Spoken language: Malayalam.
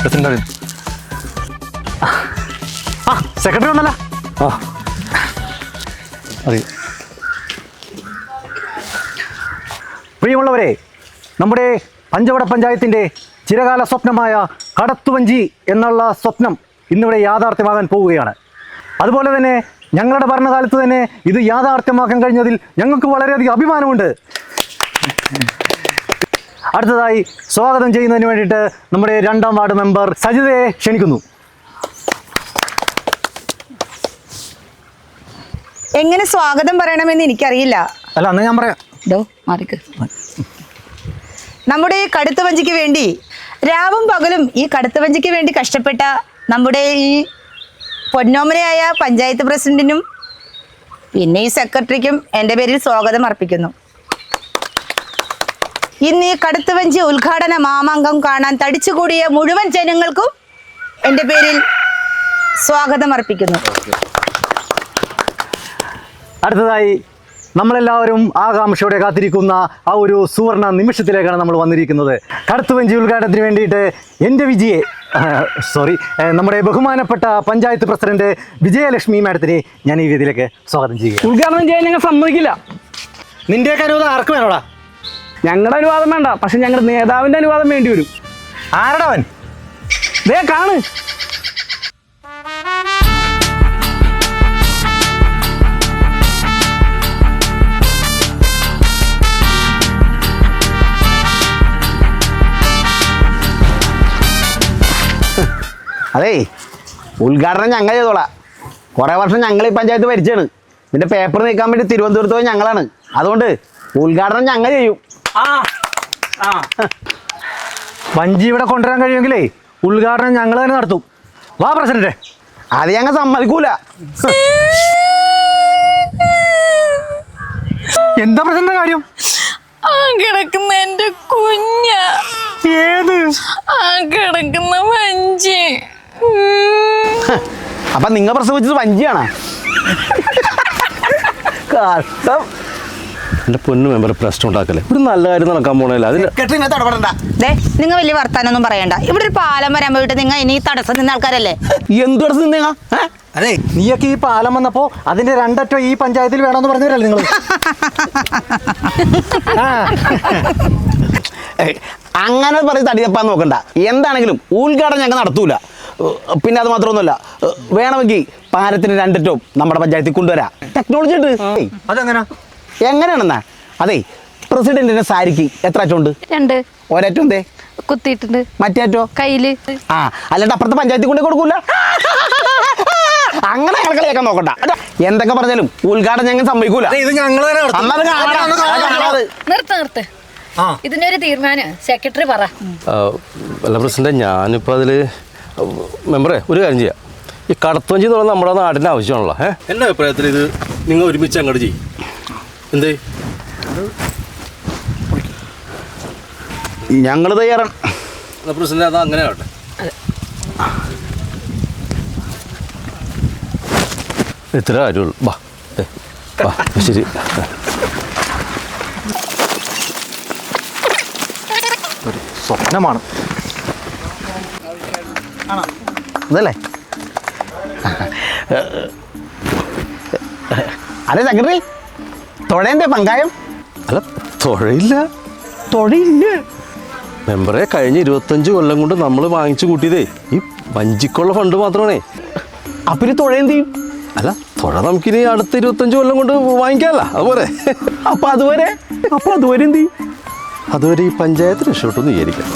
President secretary വന്നല്ല. അതെ. പ്രിയമുള്ളവരെ, നമ്മുടെ പഞ്ചവട പഞ്ചായത്തിൻ്റെ ചിരകാല സ്വപ്നമായ കടത്തുവഞ്ചി എന്നുള്ള സ്വപ്നം ഇന്നിവിടെ യാഥാർത്ഥ്യമാകാൻ പോവുകയാണ്. അതുപോലെ തന്നെ ഞങ്ങളുടെ ഭരണകാലത്ത് തന്നെ ഇത് യാഥാർത്ഥ്യമാക്കാൻ കഴിഞ്ഞതിൽ ഞങ്ങൾക്ക് വളരെയധികം അഭിമാനമുണ്ട്. അടുത്തതായി സ്വാഗതം ചെയ്യുന്നതിന് വേണ്ടിയിട്ട് നമ്മുടെ 2ാം വാർഡ് മെമ്പർ സജിതയെ ക്ഷണിക്കുന്നു. എങ്ങനെ സ്വാഗതം പറയണമെന്ന് എനിക്കറിയില്ല. അല്ല, എന്നാ ഞാൻ പറയാം. നമ്മുടെ കടുത്തുവഞ്ചിക്ക് വേണ്ടി രാവും പകലും ഈ കടുത്തുവഞ്ചിക്ക് വേണ്ടി കഷ്ടപ്പെട്ട നമ്മുടെ ഈ പൊന്നോമനയായ പഞ്ചായത്ത് പ്രസിഡന്റിനും പിന്നെ ഈ സെക്രട്ടറിക്കും എൻ്റെ പേരിൽ സ്വാഗതം അർപ്പിക്കുന്നു. ഇന്ന് ഈ കടുത്തുവഞ്ചി ഉദ്ഘാടന മാമാങ്കം കാണാൻ തടിച്ചുകൂടിയ മുഴുവൻ ജനങ്ങൾക്കും എൻ്റെ പേരിൽ സ്വാഗതം അർപ്പിക്കുന്നു. അടുത്തതായി നമ്മളെല്ലാവരും ആകാംക്ഷയോടെ കാത്തിരിക്കുന്ന ആ ഒരു സുവർണ നിമിഷത്തിലേക്കാണ് നമ്മൾ വന്നിരിക്കുന്നത്. കടുത്തുവഞ്ചി ഉദ്ഘാടനത്തിന് വേണ്ടിയിട്ട് എൻ്റെ നമ്മുടെ ബഹുമാനപ്പെട്ട പഞ്ചായത്ത് പ്രസിഡന്റ് വിജയലക്ഷ്മി മാഡത്തിനെ ഞാൻ ഈ വേദിയിലേക്ക് സ്വാഗതം ചെയ്യുക. ഉദ്ഘാടനം ചെയ്യാൻ ഞങ്ങൾ സമ്മതിക്കില്ല. നിൻ്റെയൊക്കെ അനുവാദം ആർക്ക് വേണോടാ? ഞങ്ങളുടെ അനുവാദം വേണ്ട, പക്ഷെ ഞങ്ങളുടെ നേതാവിൻ്റെ അനുവാദം വേണ്ടി വരും. ആരടവൻ? ദേ കാണ്. അതേ, ഉദ്ഘാടനം ഞങ്ങൾ ചെയ്തോളാം. കുറേ വർഷം ഞങ്ങൾ ഈ പഞ്ചായത്ത് ഭരിച്ചാണ്. ഇതിൻ്റെ പേപ്പർ നീക്കാൻ വേണ്ടി തിരുവനന്തപുരത്ത് പോയി ഞങ്ങളാണ്. അതുകൊണ്ട് ഉദ്ഘാടനം ഞങ്ങൾ ചെയ്യും. വഞ്ചി ഇവിടെ കൊണ്ടുവരാൻ കഴിയുമെങ്കിലേ ഉദ്ഘാടനം ഞങ്ങൾ തന്നെ നടത്തും. വാ പ്രസിഡന്റ്. അത് ഞങ്ങൾ സമ്മതിക്കൂല. എന്താ പ്രസിഡന്റ് കാര്യം? കിടക്കുന്ന എന്റെ കുഞ്ഞ. ഏത്? കിടക്കുന്ന വഞ്ചി. അപ്പൊ നിങ്ങൾ പ്രസവിച്ചത് വഞ്ചിയാണോ? കഷ്ടം. എൻ്റെ പൊന്നു മെമ്പർ പ്രശ്നം ഉണ്ടാക്കല്ലേ. ഒരു നല്ല കാര്യം നടക്കാൻ പോണല്ലോ. അതിന് നിങ്ങൾ വലിയ വർത്താനൊന്നും പറയണ്ട. ഇവിടെ ഒരു പാലം വരാൻ പോയിട്ട് നിങ്ങൾ ഇനി തടസ്സം നിന്ന ആൾക്കാരല്ലേ? എന്ത് തടസ്സം നിന്നേങ്ങ? അതെ, നീയൊക്കെ ഈ പാലം വന്നപ്പോ അതിന്റെ 2 അറ്റം ഈ പഞ്ചായത്തിൽ വേണമെന്ന് പറഞ്ഞവരല്ലേ നിങ്ങൾ? അങ്ങനെ പറഞ്ഞ് തടിയപ്പാൻ നോക്കണ്ട. എന്താണെങ്കിലും ഉദ്ഘാടനം ഞങ്ങൾ നടത്തൂല. പിന്നെ അത് മാത്രമൊന്നുമല്ല, വേണമെങ്കിൽ പാലത്തിന് 2 അറ്റവും നമ്മുടെ പഞ്ചായത്തിൽ കൊണ്ടുവരാം. ടെക്നോളജി ഉണ്ട്. അതെങ്ങനെ? എങ്ങനെയാണെന്നാ? അതെ, പ്രസിഡന്റിന്റെ സാരിക്ക് എത്ര അറ്റം ഉണ്ട്? 2. ഒരറ്റം എന്തേ കുത്തിയിട്ടുണ്ട്. മറ്റേ അറ്റോ കയ്യില്. അല്ലാണ്ട് അപ്പുറത്തെ പഞ്ചായത്തിൽ കൊണ്ടേ കൊടുക്കൂല. അങ്ങനെ കളിയാക്കാൻ നോക്കണ്ട. എന്തൊക്കെ പറഞ്ഞാലും ഉദ്ഘാടനം ഞങ്ങൾ സമ്മതിക്കൂല. ഇത് ഞങ്ങൾ നിർത്ത്. ഇതിന്റെ ഒരു തീരുമാനം സെക്രട്ടറി പറ. അല്ല പ്രസിഡന്റ്, ഞാനിപ്പോൾ അതിൽ മെമ്പറേ ഒരു കാര്യം ചെയ്യാം. ഈ കടത്തുവഞ്ചി എന്ന് പറഞ്ഞാൽ നമ്മുടെ നാടിൻ്റെ ആവശ്യമാണല്ലോ. എൻ്റെ അഭിപ്രായത്തിൽ ഇത് നിങ്ങൾ ഒരുമിച്ച് അങ്ങോട്ട് ചെയ്യും. എന്തേ? ഞങ്ങൾ തയ്യാറാണ്. പ്രസിഡന്റ്, അത് അങ്ങനെ ആവട്ടെ. ഇത്ര കാര്യമുള്ളൂ. വാ ശരി. ഒരു സ്വപ്നമാണ് അതല്ലേ? അതെ സെക്രട്ടറി, തൊഴേന്റെ പങ്കായം? അല്ല, തുഴയില്ല. മെമ്പറെ കഴിഞ്ഞ 25 കൊല്ലം കൊണ്ട് നമ്മൾ വാങ്ങിച്ചു കൂട്ടിയതേ ഈ വഞ്ചിക്കുള്ള ഫണ്ട് മാത്രമാണേ. അപ്പൊ തുഴയും ചെയ്യും? അല്ല, തുഴ നമുക്കിനി അടുത്ത 25 കൊല്ലം കൊണ്ട് വാങ്ങിക്കാമല്ല. അതുപോലെ അപ്പൊ അതുവരെ എന്ത് ചെയ്യും? അതുവരെ ഈ പഞ്ചായത്ത് രക്ഷപ്പെട്ടെന്ന് വിചാരിക്കാം.